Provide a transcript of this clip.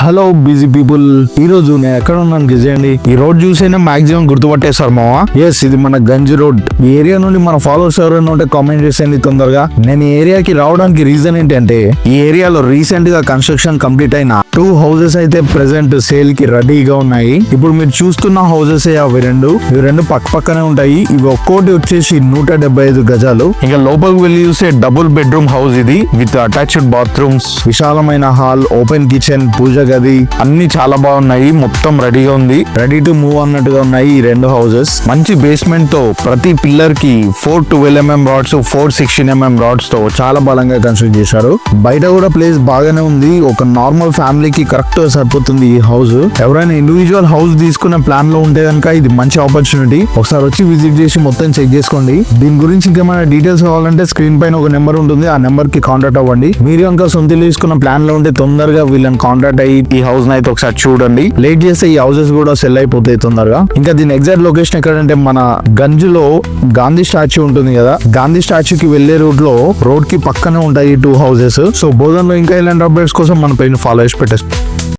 Hello busy people, ఈ రోజు నేను ఎక్కడ ఉన్నాను గెజండి. ఈ రోడ్ చూసైనా మాక్సిమం గుర్తుపట్టేస్తారు మావా. ఎస్, ఇది మన గంజ్ రోడ్. ఈ ఏరియా నుండి మన ఫాలోవర్స్ ఎవరైనా ఉంటే కామెంట్ చేసేయండి తొందరగా. నేను ఈ ఏరియాకి రావడానికి రీజన్ ఏంటంటే, ఈ ఏరియాలో రీసెంట్ గా కన్స్ట్రక్షన్ కంప్లీట్ అయిన 2 హౌసెస్ అయితే ప్రెసెంట్ సేల్ కి రెడీగా ఉన్నాయి. ఇప్పుడు మీరు చూస్తున్న హౌసెస్ ఇవి రెండు పక్క పక్కనే ఉంటాయి. ఇవి ఒక్కోటి వచ్చేసి 175 గజాలు. ఇక లోపలికి వెళ్ళి చూస్తే డబుల్ బెడ్రూమ్ హౌస్ ఇది, విత్ అటాచ్డ్ బాత్రూమ్స్, విశాలమైన హాల్, ఓపెన్ కిచెన్, పూజ గది అన్ని చాలా బాగున్నాయి. మొత్తం రెడీగా ఉంది, రెడీ టు మూవ్ అన్నట్టుగా ఉన్నాయి ఈ 2 హౌసెస్. మంచి బేస్మెంట్ తో ప్రతి పిల్లర్ కి 412 mm రాడ్స్, 416 mm రాడ్స్ తో చాలా బలంగా కన్స్ట్రక్ట్ చేశారు. బయట కూడా ప్లేస్ బాగానే ఉంది. ఒక నార్మల్ ఫ్యామిలీకి కరెక్ట్ సరిపోతుంది ఈ హౌస్. ఎవరైనా ఇండివిజువల్ హౌస్ తీసుకునే ప్లాన్ లో ఉంటే కనుక ఇది మంచి ఆపర్చునిటీ. ఒకసారి వచ్చి విజిట్ చేసి మొత్తం చెక్ చేసుకోండి. దీని గురించి ఇంకేమైనా డీటెయిల్స్ కావాలంటే స్క్రీన్ పైన ఒక నెంబర్ ఉంటుంది, ఆ నెంబర్ కి కాంటాక్ట్ అవ్వండి. మీరు ఇంకా సొంత తీసుకున్న ప్లాన్ లో ఉంటే తొందరగా వీళ్ళని కాంటాక్ట్ అయ్యి ఈ హౌస్ అయితే ఒకసారి చూడండి. లేట్ చేస్తే ఈ హౌసెస్ కూడా సెల్ అయిపోతాయి తొందరగా. ఇంకా దీని ఎగ్జాక్ట్ లొకేషన్ ఎక్కడంటే, మన గంజ్ లో గాంధీ స్టాచ్యూ ఉంటుంది కదా, గాంధీ స్టాచ్యూ కి వెళ్లే రూట్ లో రోడ్ కి పక్కనే ఉంటాయి 2 హౌసెస్. సో బోధన్ లో ఇంకా ఇలాంటి అప్డేట్స్ కోసం మన పేజ్ ఫాలో చేసి పెట్టేస్తాం.